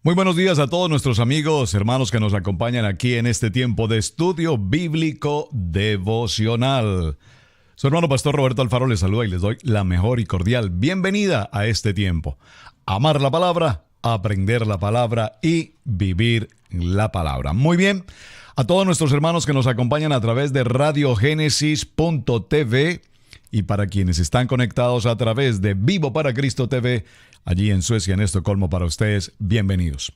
Muy buenos días a todos nuestros amigos, hermanos que nos acompañan aquí en este tiempo de estudio bíblico devocional. Su hermano pastor Roberto Alfaro les saluda y les doy la mejor y cordial bienvenida a este tiempo. Amar la palabra, aprender la palabra y vivir la palabra. Muy bien, a todos nuestros hermanos que nos acompañan a través de radiogenesis.tv y para quienes están conectados a través de Vivo para Cristo TV, allí en Suecia, en Estocolmo, para ustedes, bienvenidos.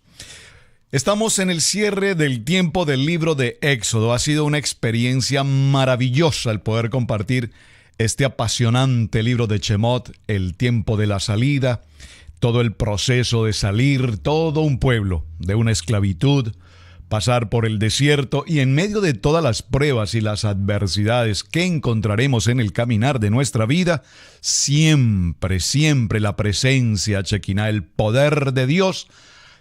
Estamos en el cierre del tiempo del libro de Éxodo. Ha sido una experiencia maravillosa el poder compartir este apasionante libro de Shemot, el tiempo de la salida, todo el proceso de salir, todo un pueblo de una esclavitud, pasar por el desierto y en medio de todas las pruebas y las adversidades que encontraremos en el caminar de nuestra vida, siempre la presencia Shekinah, el poder de Dios,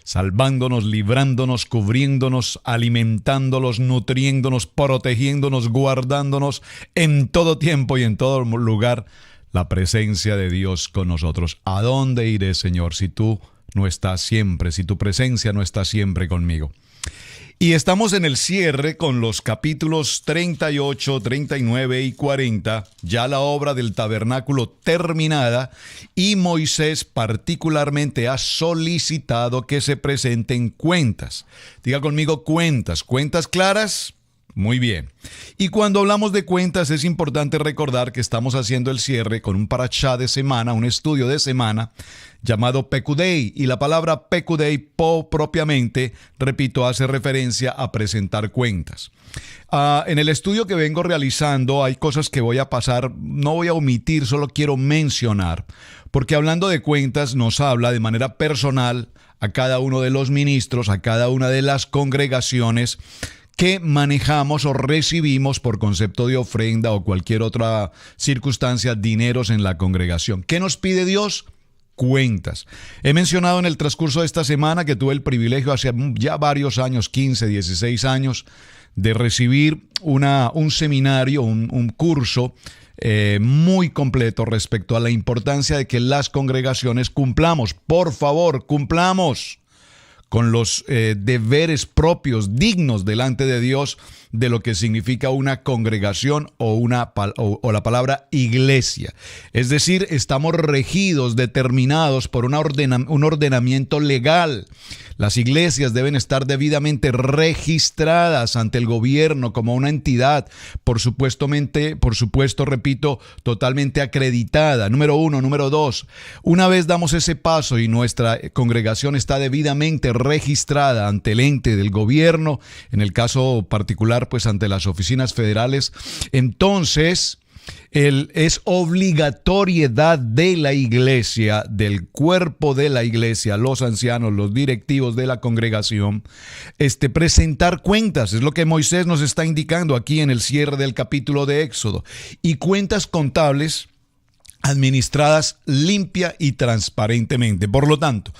salvándonos, librándonos, cubriéndonos, alimentándonos, nutriéndonos, protegiéndonos, guardándonos en todo tiempo y en todo lugar, la presencia de Dios con nosotros. ¿A dónde iré, Señor, si tú no estás siempre, si tu presencia no está siempre conmigo? Y estamos en el cierre con los capítulos 38, 39 y 40, ya la obra del tabernáculo terminada, y Moisés particularmente ha solicitado que se presenten cuentas. Diga conmigo cuentas claras. Muy bien. Y cuando hablamos de cuentas es importante recordar que estamos haciendo el cierre con un parashá de semana, un estudio de semana llamado Pekudei. Y la palabra Pekudei propiamente, repito, hace referencia a presentar cuentas. En el estudio que vengo realizando hay cosas que voy a pasar, no voy a omitir, solo quiero mencionar. Porque hablando de cuentas nos habla de manera personal a cada uno de los ministros, a cada una de las congregaciones que manejamos o recibimos por concepto de ofrenda o cualquier otra circunstancia, dineros en la congregación. ¿Qué nos pide Dios? Cuentas. He mencionado en el transcurso de esta semana que tuve el privilegio hace ya varios años, 15, 16 años, de recibir un seminario, un curso muy completo respecto a la importancia de que las congregaciones cumplamos. Por favor, cumplamos con los deberes propios, dignos delante de Dios, de lo que significa una congregación o la palabra iglesia. Es decir, estamos regidos, determinados por un ordenamiento legal. Las iglesias deben estar debidamente registradas ante el gobierno como una entidad, por supuesto, repito, totalmente acreditada. Número 1. Número 2, una vez damos ese paso y nuestra congregación está debidamente registrada ante el ente del gobierno, en el caso particular, pues ante las oficinas federales, entonces es obligatoriedad de la iglesia, del cuerpo de la iglesia, los ancianos, los directivos de la congregación, presentar cuentas. Es lo que Moisés nos está indicando aquí en el cierre del capítulo de Éxodo. Y cuentas contables administradas limpia y transparentemente. Por lo tanto,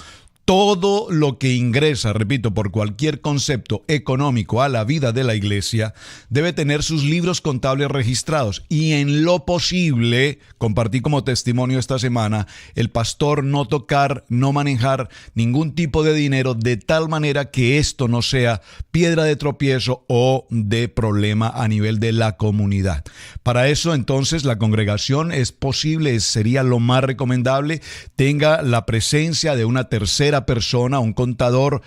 todo lo que ingresa, repito, por cualquier concepto económico a la vida de la iglesia debe tener sus libros contables registrados y en lo posible, compartí como testimonio esta semana, el pastor no tocar, no manejar ningún tipo de dinero de tal manera que esto no sea piedra de tropiezo o de problema a nivel de la comunidad. Para eso entonces la congregación sería lo más recomendable, tenga la presencia de una tercera persona, un contador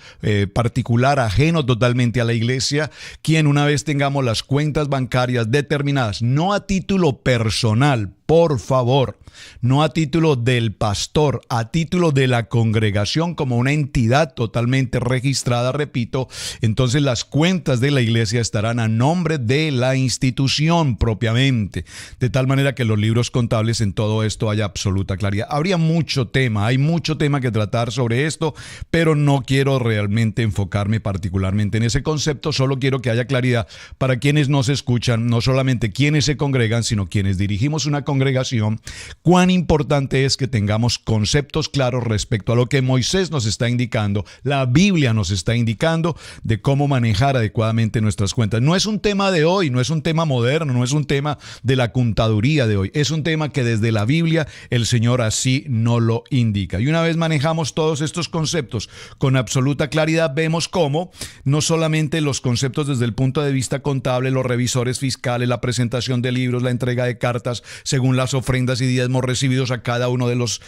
particular, ajeno totalmente a la iglesia, quien una vez tengamos las cuentas bancarias determinadas, no a título personal, por favor, no a título del pastor, a título de la congregación como una entidad totalmente registrada, repito, entonces las cuentas de la iglesia estarán a nombre de la institución propiamente, de tal manera que los libros contables en todo esto haya absoluta claridad. Habría mucho tema, hay mucho tema que tratar sobre esto, pero no quiero realmente enfocarme particularmente en ese concepto, solo quiero que haya claridad para quienes nos escuchan, no solamente quienes se congregan, sino quienes dirigimos una congregación congregación, cuán importante es que tengamos conceptos claros respecto a lo que Moisés nos está indicando, la Biblia nos está indicando de cómo manejar adecuadamente nuestras cuentas. No es un tema de hoy, no es un tema moderno, no es un tema de la contaduría de hoy, es un tema que desde la Biblia el Señor así nos lo indica. Y una vez manejamos todos estos conceptos con absoluta claridad, vemos cómo no solamente los conceptos desde el punto de vista contable, los revisores fiscales, la presentación de libros, la entrega de cartas según las ofrendas y diezmos recibidos a cada uno de los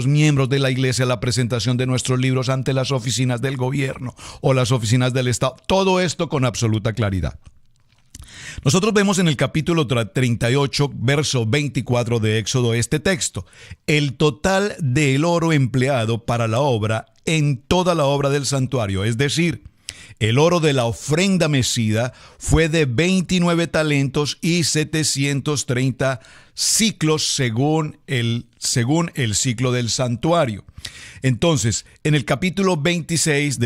miembros de la iglesia, la presentación de nuestros libros ante las oficinas del gobierno o las oficinas del Estado, todo esto con absoluta claridad. Nosotros vemos en el capítulo 38, verso 24 de Éxodo este texto: el total del oro empleado para la obra en toda la obra del santuario, es decir, el oro de la ofrenda mecida, fue de 29 talentos y 730 ciclos según el ciclo del santuario. Entonces, en el capítulo 26 en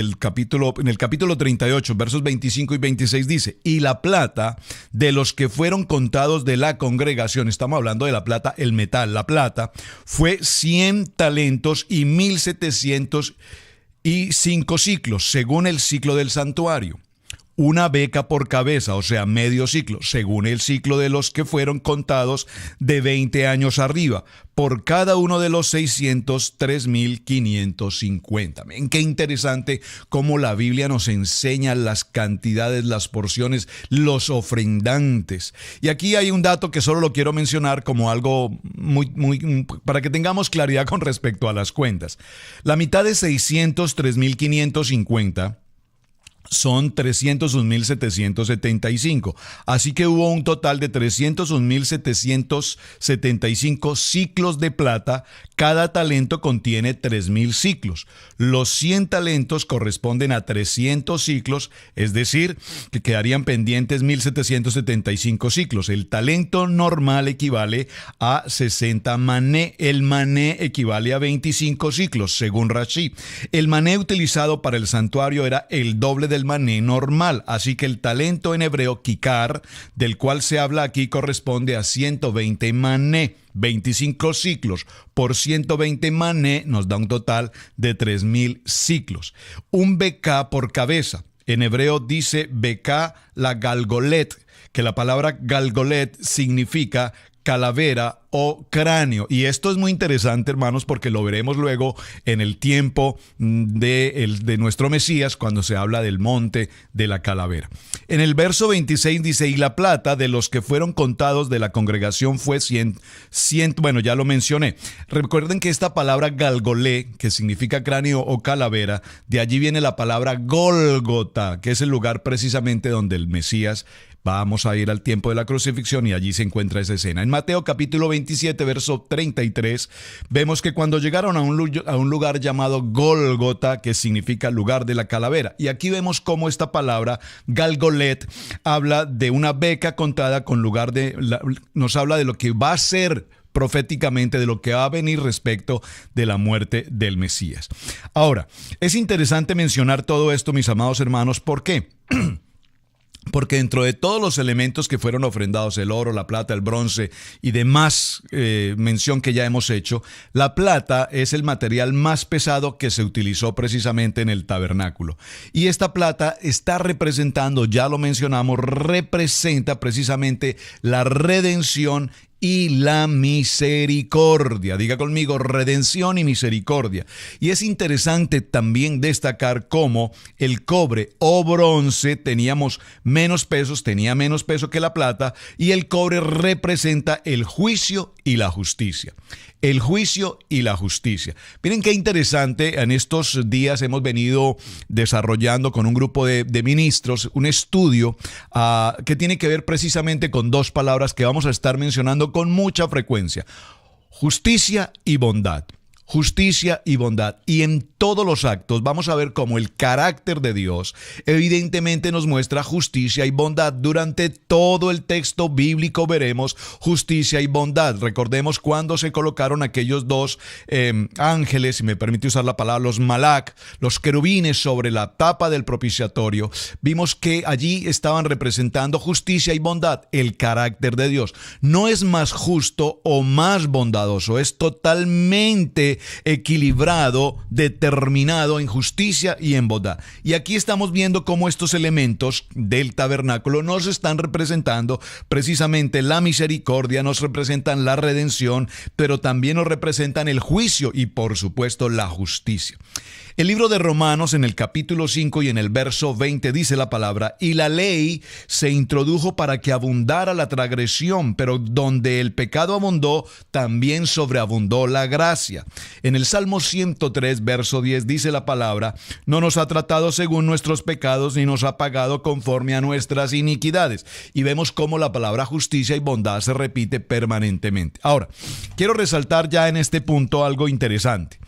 el capítulo 38, versos 25 y 26 dice: y la plata de los que fueron contados de la congregación, estamos hablando de la plata, el metal, la plata, fue 100 talentos y 1705 ciclos, según el ciclo del santuario. Una beca por cabeza, o sea, medio ciclo, según el ciclo de los que fueron contados de 20 años arriba, por cada uno de los 603,550. Qué interesante cómo la Biblia nos enseña las cantidades, las porciones, los ofrendantes. Y aquí hay un dato que solo lo quiero mencionar como algo para que tengamos claridad con respecto a las cuentas. La mitad de 603,550 son 301,775. Así que hubo un total de 301,775 ciclos de plata. Cada talento contiene 3,000 ciclos. Los 100 talentos corresponden a 300 ciclos, es decir, que quedarían pendientes 1,775 ciclos. El talento normal equivale a 60 mané. El mané equivale a 25 ciclos, según Rashi. El mané utilizado para el santuario era el doble del mané normal, así que el talento en hebreo kikar, del cual se habla aquí, corresponde a 120 mané. 25 ciclos por 120 mané nos da un total de 3,000 ciclos. Un beká por cabeza. En hebreo dice beká la galgolet, que la palabra galgolet significa calavera o cráneo. Y esto es muy interesante, hermanos, porque lo veremos luego en el tiempo de nuestro Mesías, cuando se habla del monte de la calavera. En el verso 26 dice: y la plata de los que fueron contados de la congregación fue 100, bueno, ya lo mencioné. Recuerden que esta palabra galgolé, que significa cráneo o calavera, de allí viene la palabra Gólgota, que es el lugar precisamente donde el Mesías. Vamos a ir al tiempo de la crucifixión y allí se encuentra esa escena. En Mateo capítulo 27, verso 33, vemos que cuando llegaron a un lugar llamado Gólgota, que significa lugar de la calavera, y aquí vemos cómo esta palabra, Galgolet, habla de una beca contada con lugar nos habla de lo que va a ser proféticamente, de lo que va a venir respecto de la muerte del Mesías. Ahora, es interesante mencionar todo esto, mis amados hermanos. ¿Por qué? Porque dentro de todos los elementos que fueron ofrendados, el oro, la plata, el bronce y demás mención que ya hemos hecho, la plata es el material más pesado que se utilizó precisamente en el tabernáculo. Y esta plata está representando, ya lo mencionamos, representa precisamente la redención y la misericordia. Diga conmigo, redención y misericordia. Y es interesante también destacar cómo el cobre o bronce tenía menos peso que la plata, y el cobre representa el juicio y la justicia. El juicio y la justicia. Miren qué interesante, en estos días hemos venido desarrollando con un grupo de ministros un estudio que tiene que ver precisamente con dos palabras que vamos a estar mencionando con mucha frecuencia: justicia y bondad. justicia y bondad. Y en todos los actos vamos a ver cómo el carácter de Dios evidentemente nos muestra justicia y bondad. Durante todo el texto bíblico veremos justicia y bondad. Recordemos cuando se colocaron aquellos dos ángeles, si me permite usar la palabra, los malak, los querubines sobre la tapa del propiciatorio. Vimos que allí estaban representando justicia y bondad. El carácter de Dios no es más justo o más bondadoso, es totalmente equilibrado, determinado en justicia y en bondad. Y aquí estamos viendo cómo estos elementos del tabernáculo nos están representando precisamente la misericordia, nos representan la redención, pero también nos representan el juicio y por supuesto la justicia. El libro de Romanos en el capítulo 5 y en el verso 20 dice la palabra: y la ley se introdujo para que abundara la transgresión, pero donde el pecado abundó, también sobreabundó la gracia. En el Salmo 103, verso 10 dice la palabra: no nos ha tratado según nuestros pecados, ni nos ha pagado conforme a nuestras iniquidades. Y vemos cómo la palabra justicia y bondad se repite permanentemente. Ahora, quiero resaltar ya en este punto algo interesante.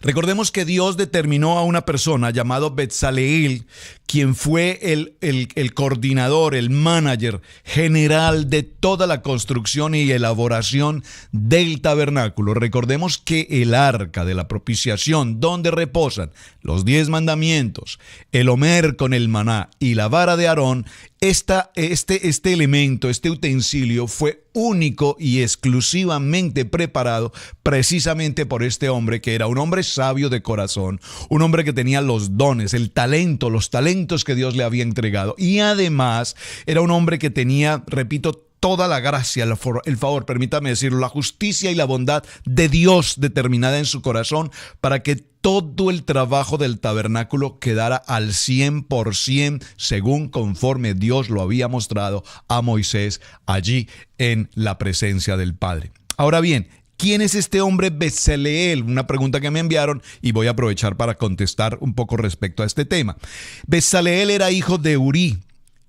Recordemos que Dios determinó a una persona llamado Betzaleel, quien fue el coordinador, el manager general de toda la construcción y elaboración del tabernáculo. Recordemos que el arca de la propiciación, donde reposan los 10 mandamientos, el omer con el maná y la vara de Aarón, este elemento, este utensilio fue único y exclusivamente preparado precisamente por este hombre, que era un hombre sabio de corazón, un hombre que tenía los dones, el talento, los talentos que Dios le había entregado, y además era un hombre que tenía, repito, toda la gracia, el favor, permítame decirlo, la justicia y la bondad de Dios determinada en su corazón para que todo el trabajo del tabernáculo quedara al 100% según conforme Dios lo había mostrado a Moisés allí en la presencia del Padre. Ahora bien, ¿quién es este hombre Betzaleel? Una pregunta que me enviaron y voy a aprovechar para contestar un poco respecto a este tema. Betzaleel era hijo de Urí,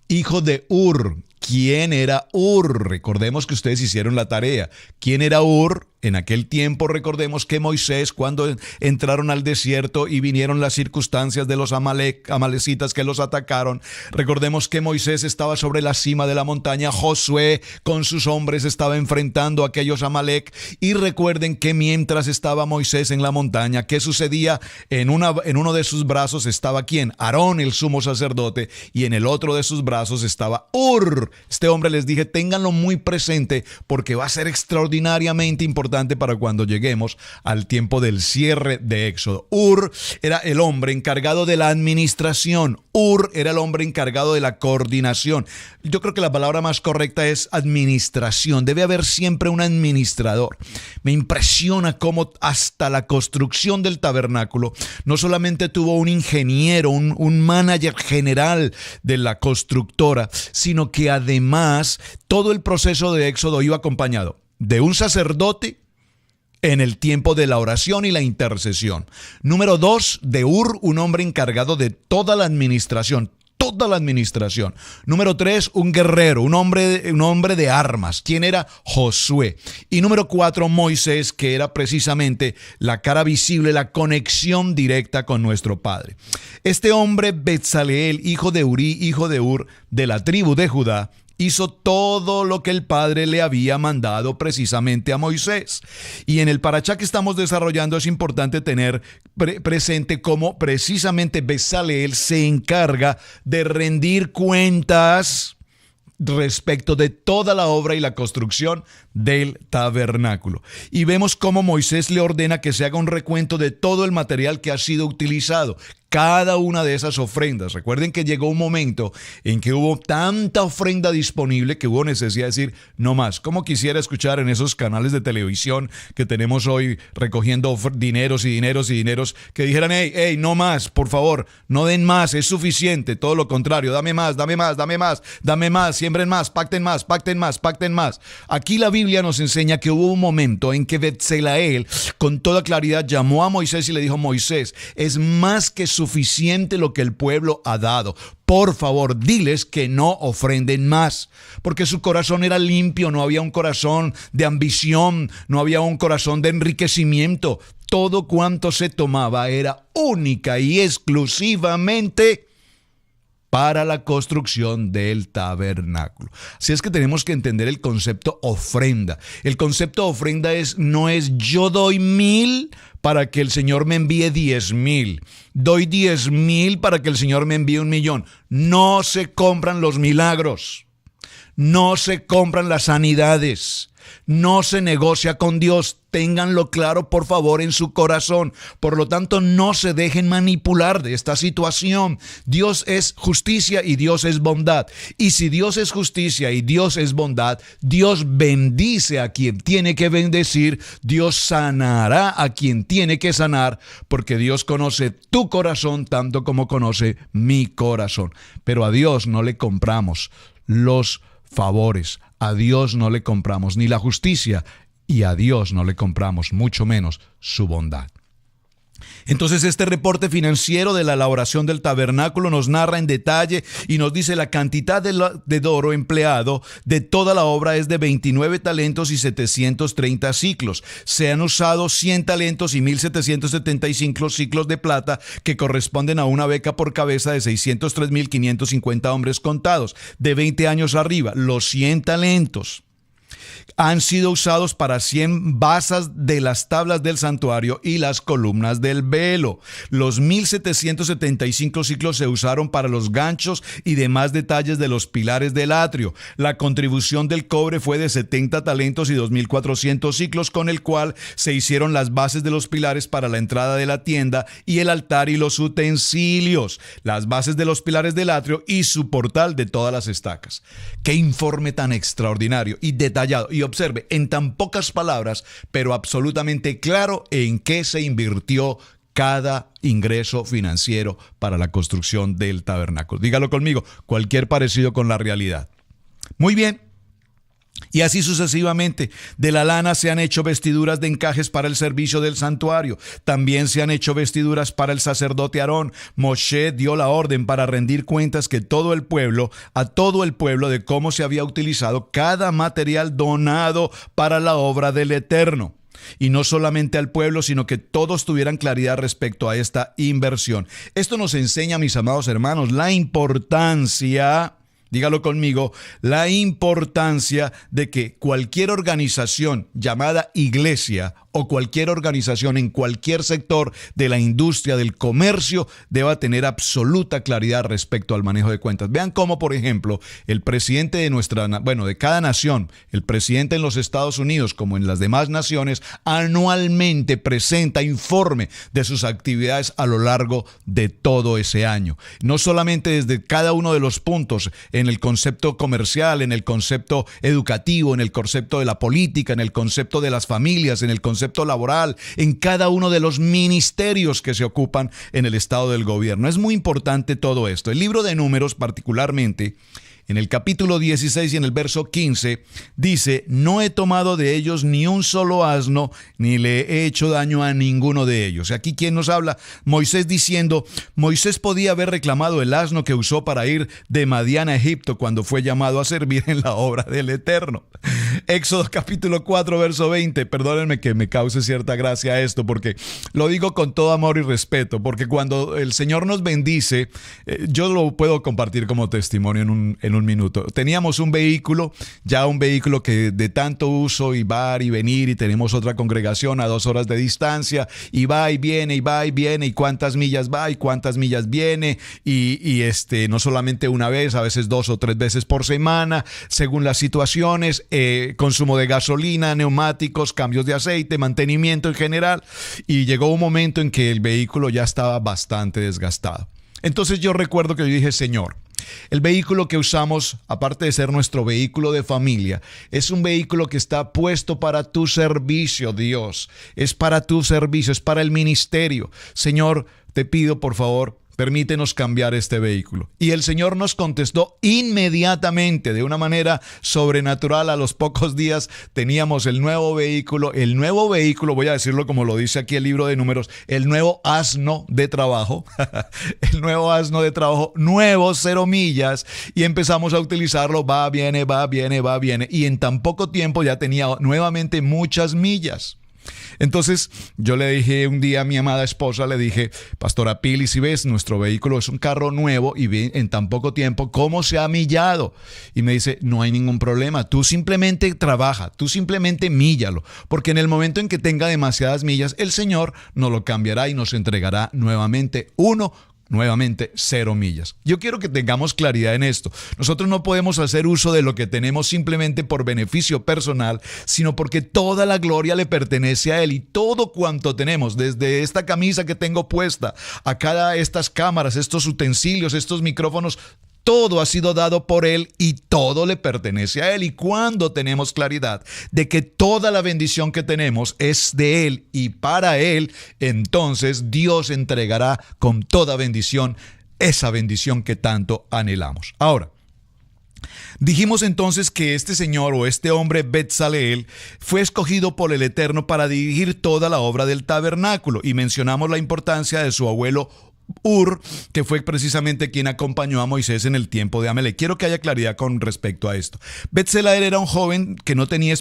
hijo de Ur. ¿Quién era Ur? Recordemos que ustedes hicieron la tarea. ¿Quién era Ur? En aquel tiempo recordemos que Moisés, cuando entraron al desierto y vinieron las circunstancias de los amalecitas que los atacaron, recordemos que Moisés estaba sobre la cima de la montaña, Josué con sus hombres estaba enfrentando a aquellos Amalec, y recuerden que mientras estaba Moisés en la montaña, ¿qué sucedía? En uno de sus brazos estaba ¿quién? Aarón, el sumo sacerdote, y en el otro de sus brazos estaba Ur. Este hombre, les dije, ténganlo muy presente porque va a ser extraordinariamente importante para cuando lleguemos al tiempo del cierre de Éxodo. Ur era el hombre encargado de la administración. Ur era el hombre encargado de la coordinación. Yo creo que la palabra más correcta es administración. Debe haber siempre un administrador. Me impresiona cómo hasta la construcción del tabernáculo no solamente tuvo un ingeniero, un manager general de la constructora, sino que además todo el proceso de Éxodo iba acompañado de un sacerdote en el tiempo de la oración y la intercesión. Número 2, de Ur, un hombre encargado de toda la administración. Número 3, un guerrero, un hombre de armas. ¿Quién era? Josué. Y número 4, Moisés, que era precisamente la cara visible, la conexión directa con nuestro Padre. Este hombre, Betzaleel, hijo de Urí, hijo de Ur, de la tribu de Judá, hizo todo lo que el Padre le había mandado precisamente a Moisés. Y en el parashá que estamos desarrollando es importante tener presente cómo precisamente Betzaleel se encarga de rendir cuentas respecto de toda la obra y la construcción del tabernáculo. Y vemos cómo Moisés le ordena que se haga un recuento de todo el material que ha sido utilizado. Cada una de esas ofrendas. Recuerden que llegó un momento en que hubo tanta ofrenda disponible que hubo necesidad de decir no más. Como quisiera escuchar en esos canales de televisión que tenemos hoy recogiendo dineros y dineros y dineros, que dijeran hey, no más, por favor, no den más, es suficiente. Todo lo contrario, dame más, dame más, dame más, dame más, siembren más, pacten más, pacten más, pacten más. Aquí la Biblia nos enseña que hubo un momento en que Betzaleel con toda claridad llamó a Moisés y le dijo: Moisés, es más que suficiente suficiente lo que el pueblo ha dado. Por favor, diles que no ofrenden más, porque su corazón era limpio, no había un corazón de ambición, no había un corazón de enriquecimiento. Todo cuanto se tomaba era única y exclusivamente para la construcción del tabernáculo. Así es que tenemos que entender el concepto ofrenda. El concepto ofrenda no es yo doy 1,000 para que el Señor me envíe 10,000. Doy 10,000 para que el Señor me envíe 1,000,000. No se compran los milagros. No se compran las sanidades. No se negocia con Dios. Ténganlo claro, por favor, en su corazón. Por lo tanto, no se dejen manipular de esta situación. Dios es justicia y Dios es bondad. Y si Dios es justicia y Dios es bondad, Dios bendice a quien tiene que bendecir. Dios sanará a quien tiene que sanar, porque Dios conoce tu corazón tanto como conoce mi corazón. Pero a Dios no le compramos los favores. A Dios no le compramos ni la justicia y a Dios no le compramos mucho menos su bondad. Entonces este reporte financiero de la elaboración del tabernáculo nos narra en detalle y nos dice la cantidad de oro empleado de toda la obra es de 29 talentos y 730 ciclos. Se han usado 100 talentos y 1,775 ciclos de plata que corresponden a una beca por cabeza de 603,550 hombres contados de 20 años arriba. Los 100 talentos han sido usados para 100 basas de las tablas del santuario y las columnas del velo. Los 1,775 ciclos se usaron para los ganchos y demás detalles de los pilares del atrio. La contribución del cobre fue de 70 talentos y 2,400 ciclos, con el cual se hicieron las bases de los pilares para la entrada de la tienda y el altar y los utensilios, las bases de los pilares del atrio y su portal de todas las estacas. ¡Qué informe tan extraordinario y detallado! Y observe, en tan pocas palabras, pero absolutamente claro, en qué se invirtió cada ingreso financiero para la construcción del tabernáculo. Dígalo conmigo, cualquier parecido con la realidad. Muy bien. Y así sucesivamente. De la lana se han hecho vestiduras de encajes para el servicio del santuario. También se han hecho vestiduras para el sacerdote Aarón. Moshe dio la orden para rendir cuentas a todo el pueblo de cómo se había utilizado cada material donado para la obra del Eterno. Y no solamente al pueblo, sino que todos tuvieran claridad respecto a esta inversión. Esto nos enseña, mis amados hermanos, la importancia... Dígalo conmigo, la importancia de que cualquier organización llamada iglesia o cualquier organización en cualquier sector de la industria del comercio deba tener absoluta claridad respecto al manejo de cuentas. Vean cómo, por ejemplo, el presidente de cada nación, el presidente en los Estados Unidos como en las demás naciones, anualmente presenta informe de sus actividades a lo largo de todo ese año. No solamente desde cada uno de los puntos en el concepto comercial, en el concepto educativo, en el concepto de la política, en el concepto de las familias, en el concepto laboral, en cada uno de los ministerios que se ocupan en el estado del gobierno. Es muy importante todo esto. El libro de Números, particularmente, en el capítulo 16 y en el verso 15, dice: no he tomado de ellos ni un solo asno, ni le he hecho daño a ninguno de ellos. Aquí, ¿quién nos habla? Moisés diciendo, Moisés podía haber reclamado el asno que usó para ir de Madián a Egipto cuando fue llamado a servir en la obra del Eterno. Éxodo capítulo 4, verso 20. Perdónenme que me cause cierta gracia esto, porque lo digo con todo amor y respeto, porque cuando el Señor nos bendice, yo lo puedo compartir como testimonio en un minuto. Teníamos un vehículo que de tanto uso y va y venir, y tenemos otra congregación a 2 horas de distancia, y va y viene, y cuántas millas va y cuántas millas viene, y no solamente una vez, a veces 2 o 3 veces por semana, según las situaciones, consumo de gasolina, neumáticos, cambios de aceite, mantenimiento en general, y llegó un momento en que el vehículo ya estaba bastante desgastado. Entonces yo recuerdo que yo dije, Señor, el vehículo que usamos, aparte de ser nuestro vehículo de familia, es un vehículo que está puesto para tu servicio, Dios. Es para tu servicio, es para el ministerio. Señor, te pido por favor permítenos cambiar este vehículo. Y el Señor nos contestó inmediatamente, de una manera sobrenatural. A los pocos días teníamos el nuevo vehículo, voy a decirlo como lo dice aquí el libro de Números, el nuevo asno de trabajo, el nuevo asno de trabajo, nuevos 0 millas, y empezamos a utilizarlo, va, viene, y en tan poco tiempo ya tenía nuevamente muchas millas. Entonces yo le dije un día a mi amada esposa, le dije: Pastora Pili, si ves, nuestro vehículo es un carro nuevo y ve en tan poco tiempo cómo se ha millado. Y me dice: no hay ningún problema, tú simplemente trabaja, tú simplemente míllalo, porque en el momento en que tenga demasiadas millas, el Señor nos lo cambiará y nos entregará nuevamente 0 millas. Yo quiero que tengamos claridad en esto. Nosotros no podemos hacer uso de lo que tenemos simplemente por beneficio personal, sino porque toda la gloria le pertenece a Él, y todo cuanto tenemos, desde esta camisa que tengo puesta, a cada estas cámaras, estos utensilios, estos micrófonos, todo ha sido dado por Él y todo le pertenece a Él. Y cuando tenemos claridad de que toda la bendición que tenemos es de Él y para Él, entonces Dios entregará con toda bendición esa bendición que tanto anhelamos. Ahora, dijimos entonces que este señor o este hombre Betzaleel fue escogido por el Eterno para dirigir toda la obra del tabernáculo, y mencionamos la importancia de su abuelo Ur, que fue precisamente quien acompañó a Moisés en el tiempo de Amalek. Quiero que haya claridad con respecto a esto. Betzaleel era un joven que no tenía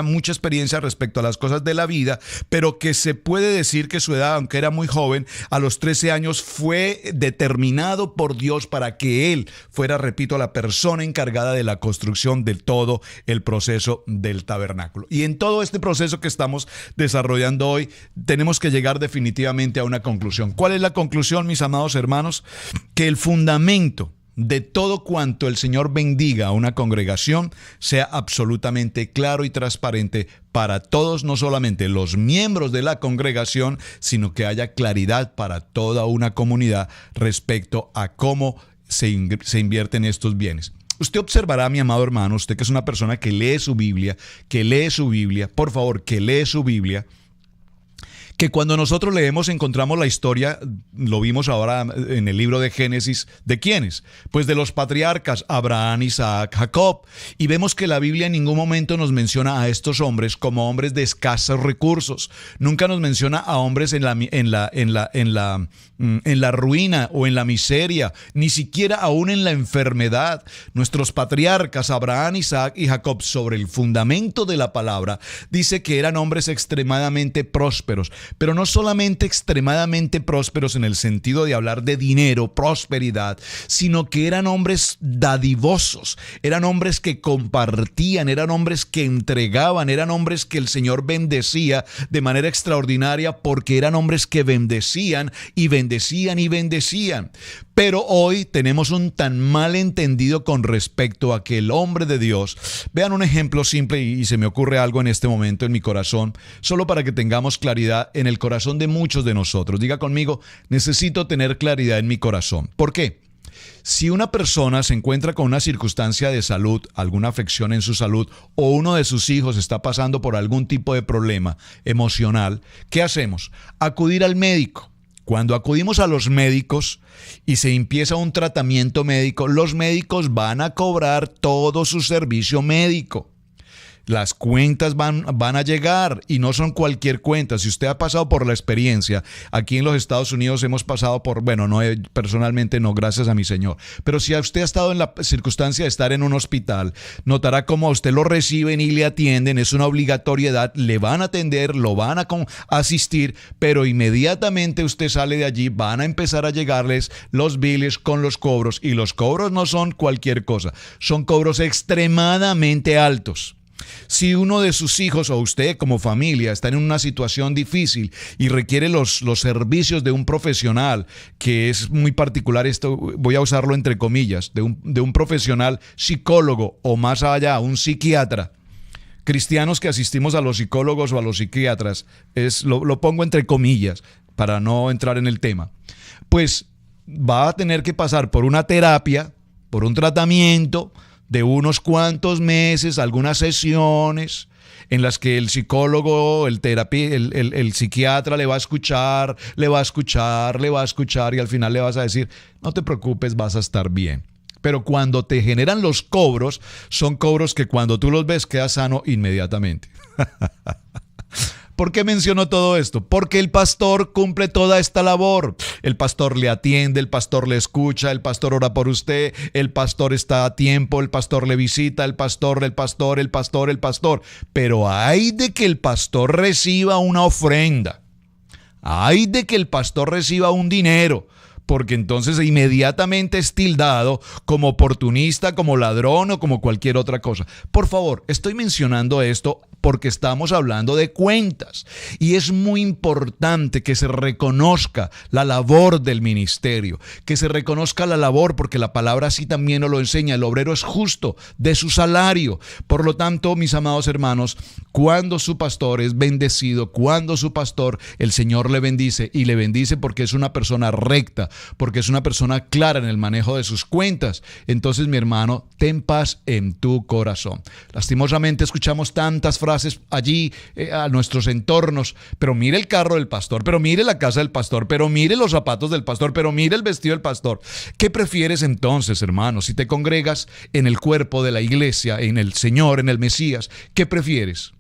mucha experiencia respecto a las cosas de la vida, pero que se puede decir que su edad, aunque era muy joven, a los 13 años fue determinado por Dios para que él fuera, repito, la persona encargada de la construcción de todo el proceso del tabernáculo. Y en todo este proceso que estamos desarrollando hoy, tenemos que llegar definitivamente a una conclusión. ¿Cuál es la conclusión, mis amados hermanos? Que el fundamento de todo cuanto el Señor bendiga a una congregación sea absolutamente claro y transparente para todos, no solamente los miembros de la congregación, sino que haya claridad para toda una comunidad respecto a cómo se invierten estos bienes. Usted observará, mi amado hermano, usted que es una persona que lee su Biblia, por favor, que lee su Biblia, que cuando nosotros leemos encontramos la historia, lo vimos ahora en el libro de Génesis, ¿de quiénes? Pues de los patriarcas Abraham, Isaac, Jacob, y vemos que la Biblia en ningún momento nos menciona a estos hombres como hombres de escasos recursos. Nunca nos menciona a hombres en la ruina o en la miseria, ni siquiera aún en la enfermedad. Nuestros patriarcas Abraham, Isaac y Jacob, sobre el fundamento de la palabra, dice que eran hombres extremadamente prósperos. Pero no solamente extremadamente prósperos en el sentido de hablar de dinero, prosperidad, sino que eran hombres dadivosos, eran hombres que compartían, eran hombres que entregaban, eran hombres que el Señor bendecía de manera extraordinaria, porque eran hombres que bendecían y bendecían y bendecían. Pero hoy tenemos un tan mal entendido con respecto a que el hombre de Dios, vean un ejemplo simple, y se me ocurre algo en este momento en mi corazón, solo para que tengamos claridad en el corazón de muchos de nosotros. Diga conmigo: necesito tener claridad en mi corazón. ¿Por qué? Si una persona se encuentra con una circunstancia de salud, alguna afección en su salud, o uno de sus hijos está pasando por algún tipo de problema emocional, ¿qué hacemos? Acudir al médico. Cuando acudimos a los médicos y se empieza un tratamiento médico, los médicos van a cobrar todo su servicio médico. Las cuentas van a llegar, y no son cualquier cuenta. Si usted ha pasado por la experiencia, aquí en los Estados Unidos hemos pasado por, personalmente no, gracias a mi Señor, pero si usted ha estado en la circunstancia de estar en un hospital, notará cómo a usted lo reciben y le atienden, es una obligatoriedad, le van a atender, lo van a asistir, pero inmediatamente usted sale de allí, van a empezar a llegarles los biles con los cobros, y los cobros no son cualquier cosa, son cobros extremadamente altos. Si uno de sus hijos o usted como familia está en una situación difícil y requiere los servicios de un profesional, que es muy particular, esto voy a usarlo entre comillas, de un profesional psicólogo, o más allá, un psiquiatra. Cristianos que asistimos a los psicólogos o a los psiquiatras, lo pongo entre comillas para no entrar en el tema, pues va a tener que pasar por una terapia, por un tratamiento de unos cuantos meses, algunas sesiones, en las que el psicólogo, el psiquiatra le va a escuchar, le va a escuchar, le va a escuchar y al final le vas a decir, no te preocupes, vas a estar bien. Pero cuando te generan los cobros, son cobros que cuando tú los ves quedas sano inmediatamente. ¿Por qué menciono todo esto? Porque el pastor cumple toda esta labor. El pastor le atiende, el pastor le escucha, el pastor ora por usted, el pastor está a tiempo, el pastor le visita, el pastor. Pero hay de que el pastor reciba una ofrenda. Hay de que el pastor reciba un dinero. Porque entonces inmediatamente es tildado como oportunista, como ladrón o como cualquier otra cosa. Por favor, estoy mencionando esto porque estamos hablando de cuentas y es muy importante que se reconozca la labor del ministerio, que se reconozca la labor, porque la palabra así también nos lo enseña, el obrero es justo de su salario. Por lo tanto, mis amados hermanos, cuando su pastor es bendecido, cuando su pastor, el Señor le bendice, y le bendice porque es una persona recta, porque es una persona clara en el manejo de sus cuentas, entonces, mi hermano, ten paz en tu corazón. Lastimosamente escuchamos tantas frases allí a nuestros entornos, pero mire el carro del pastor, pero mire la casa del pastor, pero mire los zapatos del pastor, pero mire el vestido del pastor. ¿Qué prefieres entonces, hermano? Si te congregas en el cuerpo de la iglesia, en el Señor, en el Mesías, ¿qué prefieres?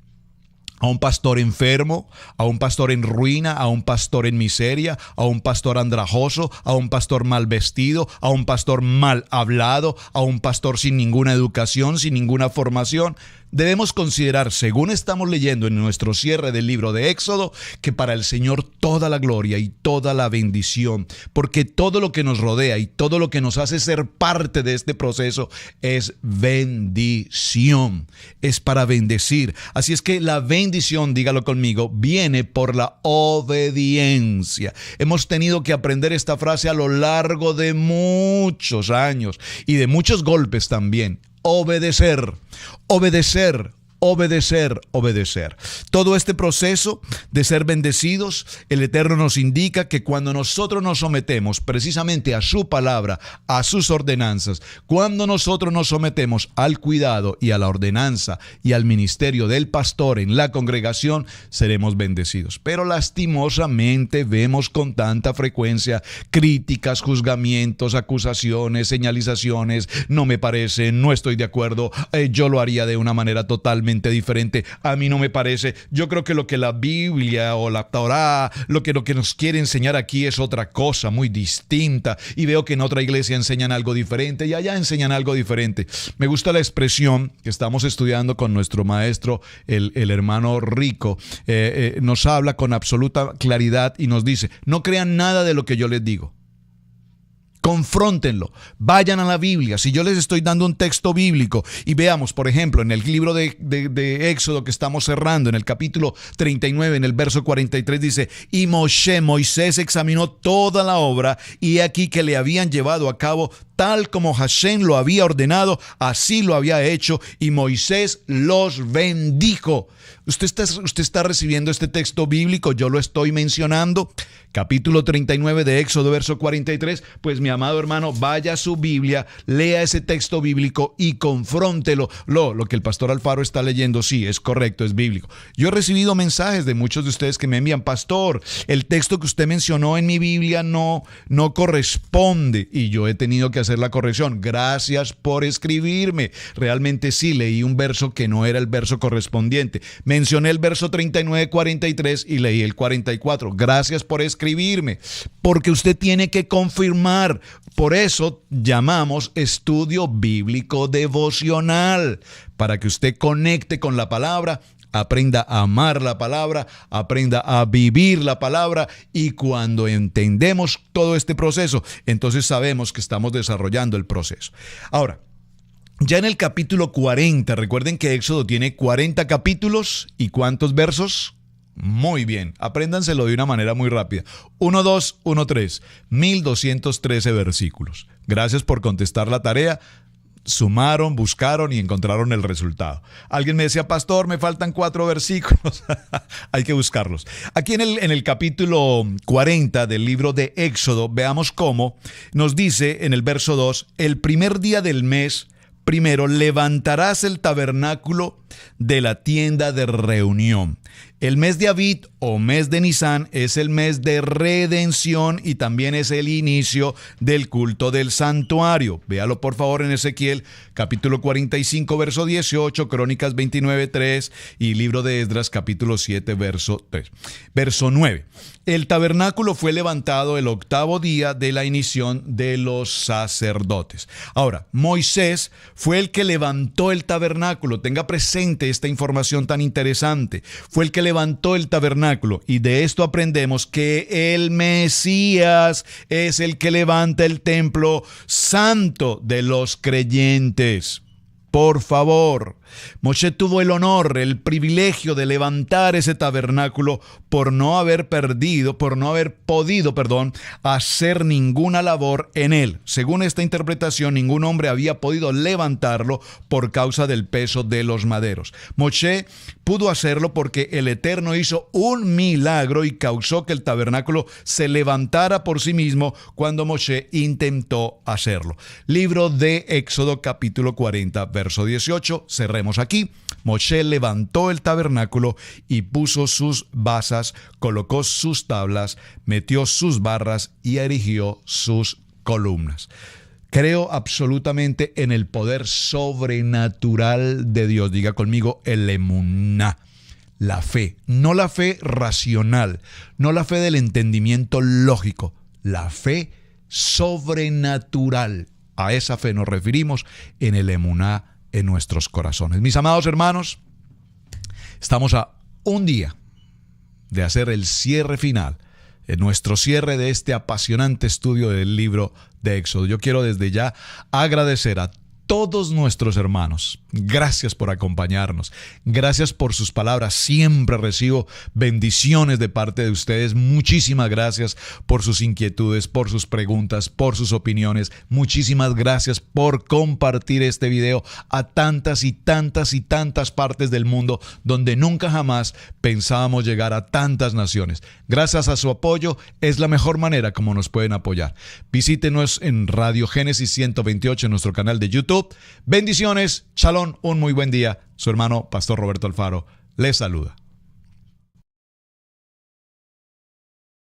¿A un pastor enfermo? ¿A un pastor en ruina? ¿A un pastor en miseria? ¿A un pastor andrajoso? ¿A un pastor mal vestido? ¿A un pastor mal hablado? ¿A un pastor sin ninguna educación, sin ninguna formación? Debemos considerar, según estamos leyendo en nuestro cierre del libro de Éxodo, que para el Señor toda la gloria y toda la bendición, porque todo lo que nos rodea y todo lo que nos hace ser parte de este proceso es bendición, es para bendecir. Así es que la bendición, dígalo conmigo, viene por la obediencia. Hemos tenido que aprender esta frase a lo largo de muchos años y de muchos golpes también. Obedecer, obedecer, obedecer, obedecer. Todo este proceso de ser bendecidos, el Eterno nos indica que cuando nosotros nos sometemos precisamente a su palabra, a sus ordenanzas, cuando nosotros nos sometemos al cuidado y a la ordenanza y al ministerio del pastor en la congregación, seremos bendecidos. Pero lastimosamente vemos con tanta frecuencia críticas, juzgamientos, acusaciones, señalizaciones, no me parece, no estoy de acuerdo, yo lo haría de una manera totalmente diferente, a mí no me parece, yo creo que lo que la Biblia o la Torá, lo que nos quiere enseñar aquí es otra cosa muy distinta, y veo que en otra iglesia enseñan algo diferente y allá enseñan algo diferente. Me gusta la expresión que estamos estudiando con nuestro maestro, el hermano Rico, nos habla con absoluta claridad y nos dice, no crean nada de lo que yo les digo. Confróntenlo, vayan a la Biblia. Si yo les estoy dando un texto bíblico y veamos, por ejemplo, en el libro de Éxodo que estamos cerrando, en el capítulo 39, en el verso 43 dice, y Moisés examinó toda la obra y aquí que le habían llevado a cabo tal como Hashem lo había ordenado, así lo había hecho y Moisés los bendijo. Usted está recibiendo este texto bíblico, yo lo estoy mencionando, capítulo 39 de Éxodo, verso 43, pues mi amado hermano, vaya a su Biblia, lea ese texto bíblico y confróntelo. Lo que el pastor Alfaro está leyendo, sí, es correcto, es bíblico. Yo he recibido mensajes de muchos de ustedes que me envían, pastor, el texto que usted mencionó en mi Biblia no corresponde, y yo he tenido que hacer la corrección. Gracias por escribirme. Realmente sí, leí un verso que no era el verso correspondiente. Mencioné el verso 39, 43 y leí el 44. Gracias por escribirme, porque usted tiene que confirmar. Por eso llamamos estudio bíblico devocional, para que usted conecte con la palabra, aprenda a amar la palabra, aprenda a vivir la palabra, y cuando entendemos todo este proceso, entonces sabemos que estamos desarrollando el proceso. Ahora, ya en el capítulo 40, recuerden que Éxodo tiene 40 capítulos y ¿cuántos versos? Muy bien, apréndanselo de una manera muy rápida. 1, 2, 1, 3, 1213 versículos. Gracias por contestar la tarea. Sumaron, buscaron y encontraron el resultado. Alguien me decía, pastor, me faltan 4 versículos. Hay que buscarlos. Aquí en el capítulo 40 del libro de Éxodo, veamos cómo nos dice en el verso 2, el primer día del mes primero levantarás el tabernáculo de la tienda de reunión. El mes de Abib o mes de Nisan es el mes de redención y también es el inicio del culto del santuario. Véalo por favor en Ezequiel capítulo 45 verso 18, Crónicas 29, 3 y libro de Esdras capítulo 7 verso 3. Verso 9. El tabernáculo fue levantado el 8º día de la inición de los sacerdotes. Ahora, Moisés fue el que levantó el tabernáculo. Tenga presente esta información tan interesante. Fue el que levantó el tabernáculo y de esto aprendemos que el Mesías es el que levanta el templo santo de los creyentes. Por favor, Moshe tuvo el honor, el privilegio de levantar ese tabernáculo por no haber podido hacer ninguna labor en él. Según esta interpretación, ningún hombre había podido levantarlo por causa del peso de los maderos. Moshe pudo hacerlo porque el Eterno hizo un milagro y causó que el tabernáculo se levantara por sí mismo cuando Moshe intentó hacerlo. Libro de Éxodo capítulo 40, verso 18. Cerremos aquí. Moshe levantó el tabernáculo y puso sus basas, colocó sus tablas, metió sus barras y erigió sus columnas. Creo absolutamente en el poder sobrenatural de Dios. Diga conmigo, el emuná. La fe, no la fe racional, no la fe del entendimiento lógico, la fe sobrenatural. A esa fe nos referimos en el emuná en nuestros corazones. Mis amados hermanos, estamos a un día de hacer el cierre final, en nuestro cierre de este apasionante estudio del libro de Éxodo. Yo quiero desde ya agradecer a todos nuestros hermanos. Gracias por acompañarnos. Gracias por sus palabras. Siempre recibo bendiciones de parte de ustedes. Muchísimas gracias por sus inquietudes, por sus preguntas, por sus opiniones. Muchísimas gracias por compartir este video a tantas y tantas y tantas partes del mundo donde nunca jamás pensábamos llegar a tantas naciones. Gracias a su apoyo es la mejor manera como nos pueden apoyar. Visítenos en Radio Génesis 128 en nuestro canal de YouTube. Bendiciones, shalom, un muy buen día. Su hermano Pastor Roberto Alfaro les saluda.